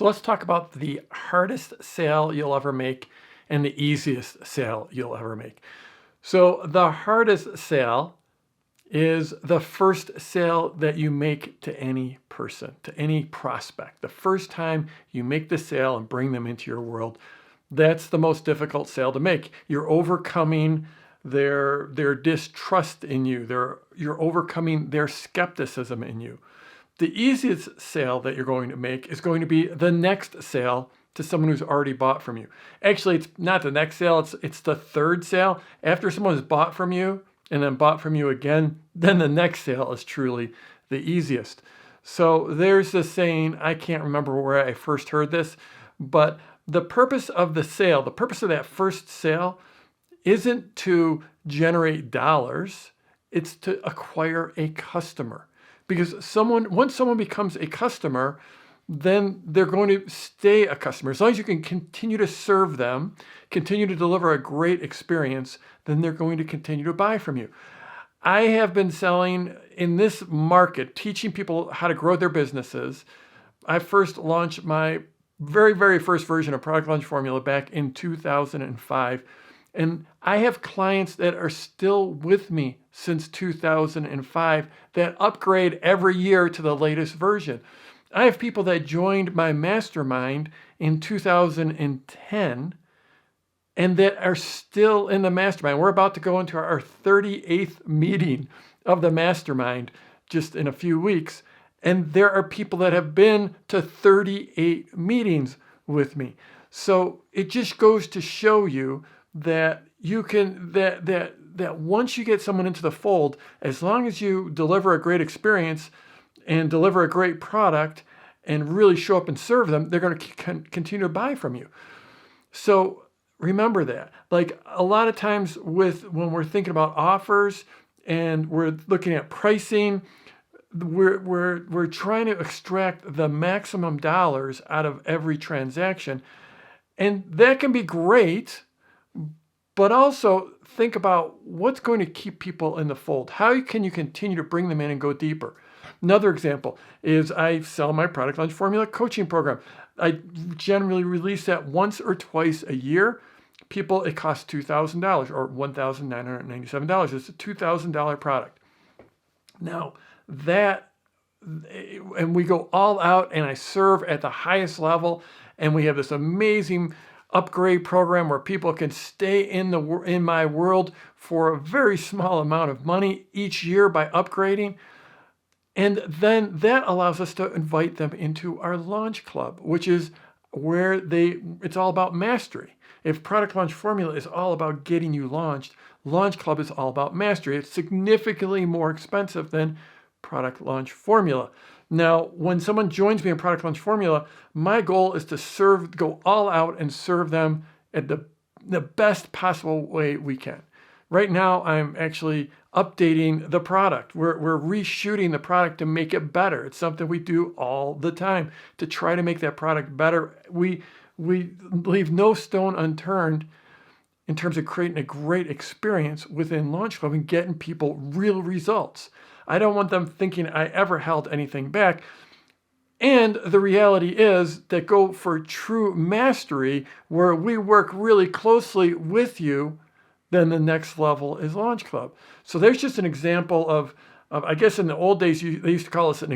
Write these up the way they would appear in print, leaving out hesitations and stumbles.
So let's talk about the hardest sale you'll ever make and the easiest sale you'll ever make. So the hardest sale is the first sale that you make to any person, to any prospect. The first time you make the sale and bring them into your world, that's the most difficult sale to make. You're overcoming their distrust in you. You're overcoming their skepticism in you. The easiest sale that you're going to make is going to be the next sale to someone who's already bought from you. Actually, it's not the next sale, it's the third sale. After someone has bought from you and then bought from you again, then the next sale is truly the easiest. So there's this saying, I can't remember where I first heard this, but the purpose of the sale, the purpose of that first sale isn't to generate dollars, it's to acquire a customer. Because once someone becomes a customer, then they're going to stay a customer. As long as you can continue to serve them, continue to deliver a great experience, then they're going to continue to buy from you. I have been selling in this market, teaching people how to grow their businesses. I first launched my very, very first version of Product Launch Formula back in 2005. And I have clients that are still with me since 2005 that upgrade every year to the latest version. I have people that joined my mastermind in 2010 and that are still in the mastermind. We're about to go into our 38th meeting of the mastermind just in a few weeks. And there are people that have been to 38 meetings with me. So it just goes to show you that you can, that once you get someone into the fold, as long as you deliver a great experience and deliver a great product and really show up and serve them, they're going to continue to buy from you. So remember that. Like a lot of times when we're thinking about offers and we're looking at pricing, we're trying to extract the maximum dollars out of every transaction. And that can be great, but also think about what's going to keep people in the fold. How can you continue to bring them in and go deeper? Another example is I sell my Product Launch Formula coaching program. I generally release that once or twice a year. It costs $2,000 or $1,997. It's a $2,000 product. Now and we go all out and I serve at the highest level, and we have this amazing upgrade program where people can stay in my world for a very small amount of money each year by upgrading. And then that allows us to invite them into our launch club, which is where it's all about mastery. If Product Launch Formula is all about getting you launched, Launch Club is all about mastery. It's significantly more expensive than Product Launch Formula. Now, when someone joins me in Product Launch Formula, my goal is to go all out and serve them at the best possible way we can. Right now, I'm actually updating the product. We're reshooting the product to make it better. It's something we do all the time to try to make that product better. We leave no stone unturned in terms of creating a great experience within Launch Club and getting people real results. I don't want them thinking I ever held anything back. And the reality is that go for true mastery, where we work really closely with you, then the next level is Launch Club. So there's just an example of I guess in the old days, they used to call us an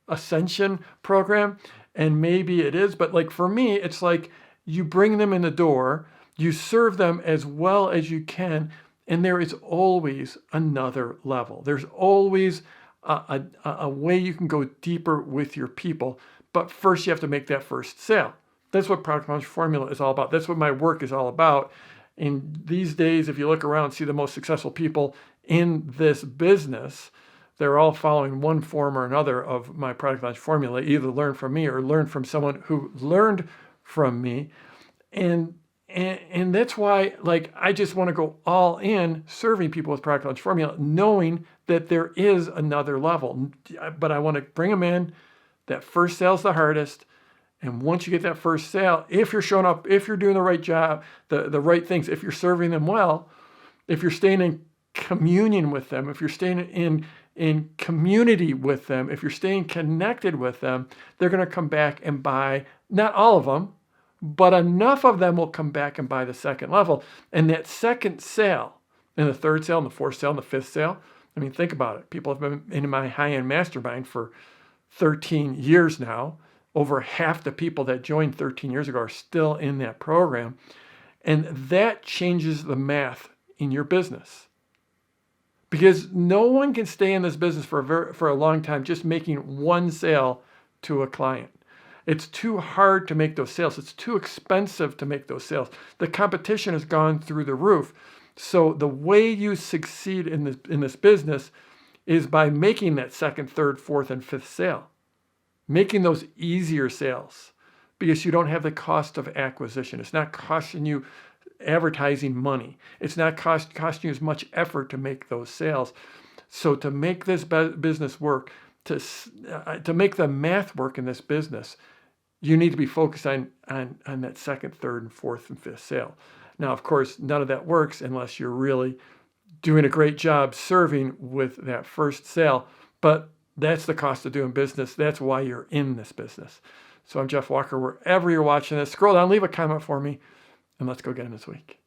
Ascension program, and maybe it is, but like for me, it's like you bring them in the door, you serve them as well as you can, and there is always another level. There's always a way you can go deeper with your people, but first you have to make that first sale. That's what Product Launch Formula is all about. That's what my work is all about. And these days, if you look around and see the most successful people in this business, they're all following one form or another of my Product Launch Formula, either learn from me or learn from someone who learned from me. And that's why, like, I just want to go all in serving people with Product Launch Formula, knowing that there is another level. But I want to bring them in. That first sale's the hardest. And once you get that first sale, if you're showing up, if you're doing the right job, the right things, if you're serving them well, if you're staying in communion with them, if you're staying in community with them, if you're staying connected with them, they're going to come back and buy, not all of them, but enough of them will come back and buy the second level. And that second sale, and the third sale, and the fourth sale, and the fifth sale, I mean, think about it. People have been in my high-end mastermind for 13 years now. Over half the people that joined 13 years ago are still in that program. And that changes the math in your business. Because no one can stay in this business for a long time just making one sale to a client. It's too hard to make those sales. It's too expensive to make those sales. The competition has gone through the roof. So the way you succeed in this business is by making that second, third, fourth, and fifth sale. Making those easier sales because you don't have the cost of acquisition. It's not costing you advertising money. It's not costing you as much effort to make those sales. So to make this business work, to make the math work in this business, you need to be focused on that second, third, and fourth, and fifth sale. Now, of course, none of that works unless you're really doing a great job serving with that first sale. But that's the cost of doing business. That's why you're in this business. So I'm Jeff Walker. Wherever you're watching this, scroll down, leave a comment for me, and let's go get him this week.